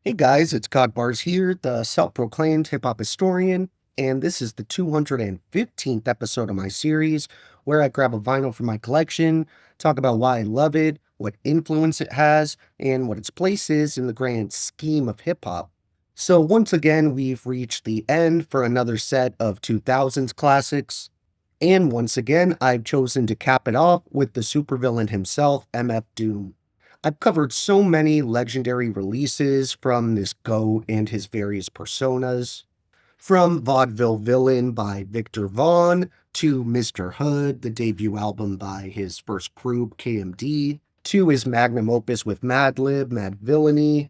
Hey guys, it's God Bars here, the self-proclaimed hip-hop historian, and this is the 215th episode of my series where I grab a vinyl from my collection, talk about why I love it, what influence it has, and what its place is in the grand scheme of hip-hop. So once again, we've reached the end for another set of 2000s classics, and once again, I've chosen to cap it off with the supervillain himself, MF Doom. I've covered so many legendary releases from this GOAT and his various personas, from Vaudeville Villain by Victor Vaughn to Mr. Hood, the debut album by his first group, KMD, to his magnum opus with Madlib, Mad Villainy,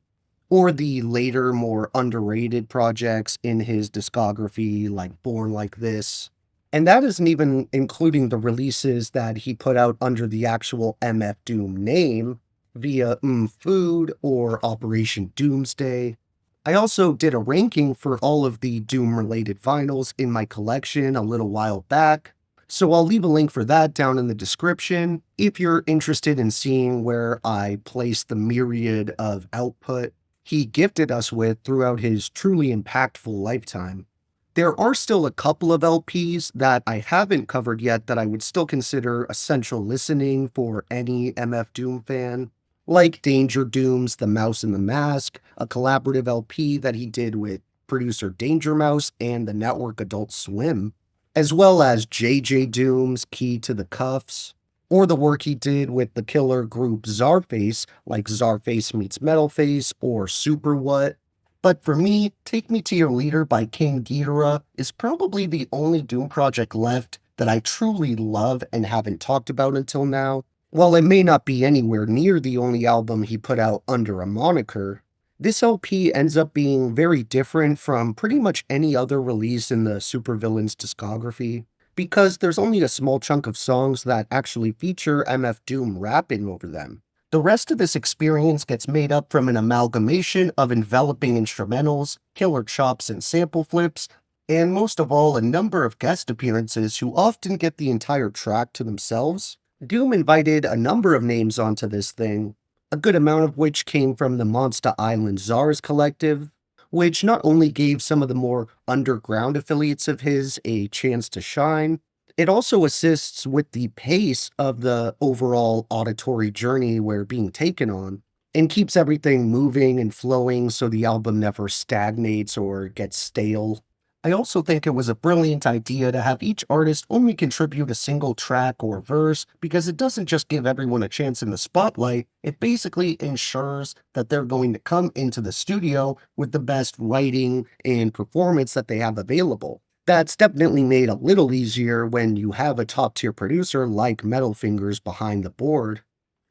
or the later, more underrated projects in his discography like Born Like This. And that isn't even including the releases that he put out under the actual MF Doom name via Food or Operation Doomsday. I also did a ranking for all of the Doom-related vinyls in my collection a little while back, so I'll leave a link for that down in the description if you're interested in seeing where I place the myriad of output he gifted us with throughout his truly impactful lifetime. There are still a couple of LPs that I haven't covered yet that I would still consider essential listening for any MF Doom fan, like Danger Doom's The Mouse and the Mask, a collaborative LP that he did with producer Danger Mouse and the network Adult Swim, as well as JJ Doom's Key to the Cuffs, or the work he did with the killer group Czarface, like Czarface Meets Metalface or Super What. But for me, Take Me to Your Leader by King Geedorah is probably the only Doom project left that I truly love and haven't talked about until now. While it may not be anywhere near the only album he put out under a moniker, this LP ends up being very different from pretty much any other release in the supervillain's discography, because there's only a small chunk of songs that actually feature MF Doom rapping over them. The rest of this experience gets made up from an amalgamation of enveloping instrumentals, killer chops and sample flips, and most of all, a number of guest appearances who often get the entire track to themselves. Doom invited a number of names onto this thing, a good amount of which came from the Monsta Island Czars collective, which not only gave some of the more underground affiliates of his a chance to shine, it also assists with the pace of the overall auditory journey we're being taken on, and keeps everything moving and flowing so the album never stagnates or gets stale. I also think it was a brilliant idea to have each artist only contribute a single track or verse, because it doesn't just give everyone a chance in the spotlight, it basically ensures that they're going to come into the studio with the best writing and performance that they have available. That's definitely made a little easier when you have a top-tier producer like Metal Fingers behind the board,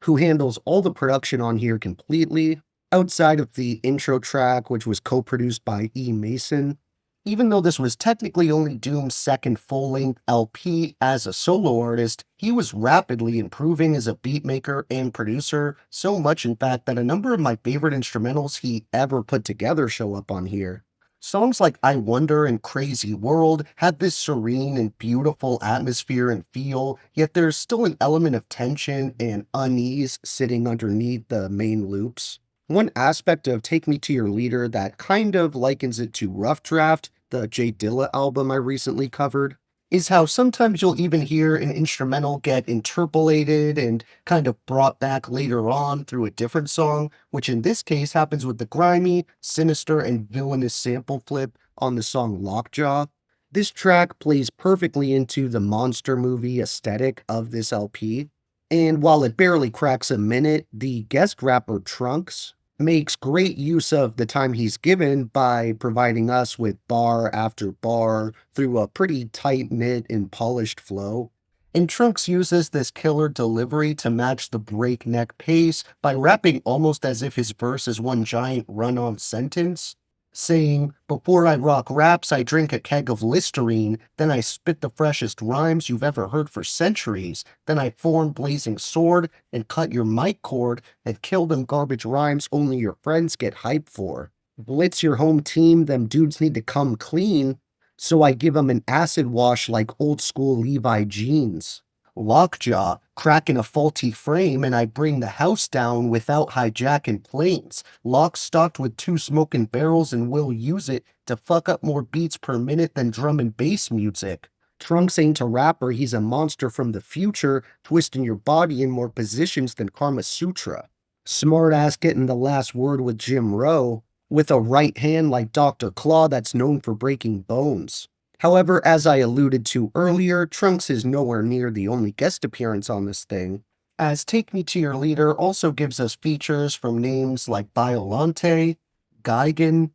who handles all the production on here completely, outside of the intro track, which was co-produced by E. Mason. Even though this was technically only Doom's second full-length LP as a solo artist, he was rapidly improving as a beatmaker and producer, so much in fact that a number of my favorite instrumentals he ever put together show up on here. Songs like I Wonder and Crazy World have this serene and beautiful atmosphere and feel, yet there's still an element of tension and unease sitting underneath the main loops. One aspect of Take Me to Your Leader that kind of likens it to Rough Draft, the J Dilla album I recently covered, is how sometimes you'll even hear an instrumental get interpolated and kind of brought back later on through a different song, which in this case happens with the grimy, sinister, and villainous sample flip on the song Lockjaw. This track plays perfectly into the monster movie aesthetic of this LP, and while it barely cracks a minute, the guest rapper Trunks makes great use of the time he's given by providing us with bar after bar through a pretty tight-knit and polished flow. And Trunks uses this killer delivery to match the breakneck pace by rapping almost as if his verse is one giant run-on sentence, saying, "Before I rock raps, I drink a keg of Listerine, then I spit the freshest rhymes you've ever heard for centuries, then I form blazing sword and cut your mic cord and kill them garbage rhymes only your friends get hyped for. Blitz your home team, them dudes need to come clean, so I give 'em an acid wash like old school Levi jeans. Lockjaw, cracking a faulty frame and I bring the house down without hijacking planes. Lock stocked with 2 smoking barrels and we'll use it to fuck up more beats per minute than drum and bass music. Trunks ain't a rapper, he's a monster from the future, twisting your body in more positions than Karma Sutra. Smart ass getting the last word with Jim Rowe, with a right hand like Dr. Claw that's known for breaking bones. However, as I alluded to earlier, Trunks is nowhere near the only guest appearance on this thing, as Take Me to Your Leader also gives us features from names like Biolante, Geigen,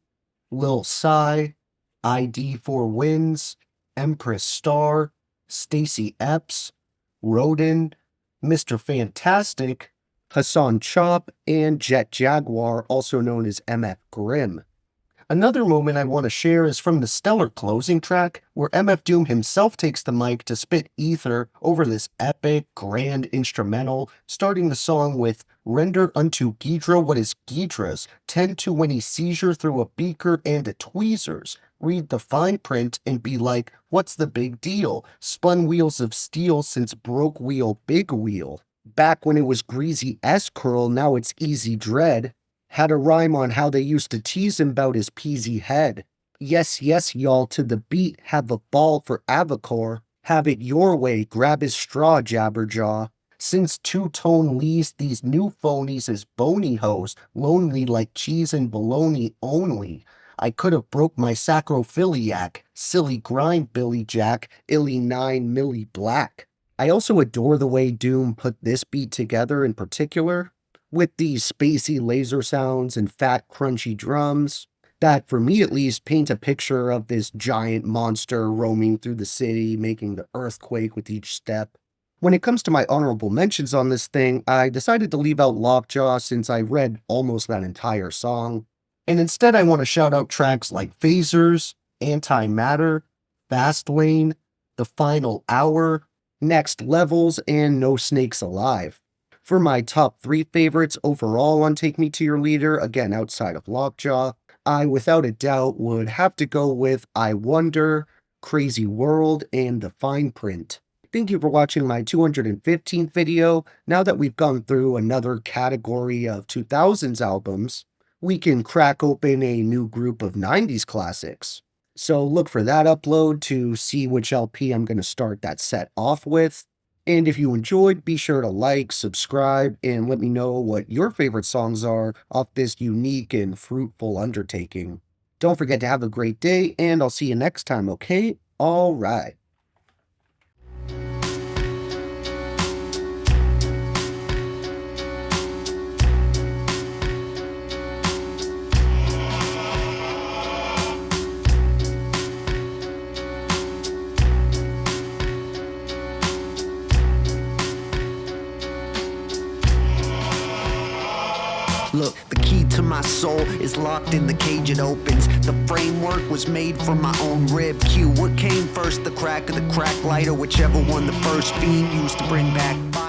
Lil Psy, ID 4 Wins, Empress Star, Stacy Epps, Rodin, Mr. Fantastic, Hassan Chop, and Jet Jaguar, also known as MF Grimm. Another moment I want to share is from the stellar closing track, where MF Doom himself takes the mic to spit ether over this epic, grand instrumental, starting the song with "Render unto Geedorah what is Geedorah's, tend to any seizure through a beaker and a tweezers, read the fine print and be like, what's the big deal? Spun wheels of steel since broke wheel big wheel. Back when it was greasy S-curl, now it's easy dread." Had a rhyme on how they used to tease him about his peasy head. Yes, yes, y'all, to the beat, have a ball for Avacor. Have it your way, grab his straw, Jabberjaw. Since two-tone leaves these new phonies is bony hoes, lonely like cheese and bologna only. I could have broke my sacrophiliac, silly grind Billy Jack, illy 9 milli black. I also adore the way Doom put this beat together in particular, with these spacey laser sounds and fat crunchy drums, that for me at least paint a picture of this giant monster roaming through the city, making the earthquake with each step. When it comes to my honorable mentions on this thing, I decided to leave out Lockjaw since I read almost that entire song, and instead I want to shout out tracks like Phasers, Antimatter, Fast Lane, The Final Hour, Next Levels, and No Snakes Alive. For my top 3 favorites overall on Take Me to Your Leader, again outside of Lockjaw, I without a doubt would have to go with I Wonder, Crazy World, and The Fine Print. Thank you for watching my 215th video. Now that we've gone through another category of 2000s albums, we can crack open a new group of 90s classics. So look for that upload to see which LP I'm going to start that set off with. And if you enjoyed, be sure to like, subscribe, and let me know what your favorite songs are off this unique and fruitful undertaking. Don't forget to have a great day, and I'll see you next time, okay? All right. Look, the key to my soul is locked in the cage it opens. The framework was made from my own rib cue. What came first, the crack or the crack light, or whichever one the first fiend used to bring back fire?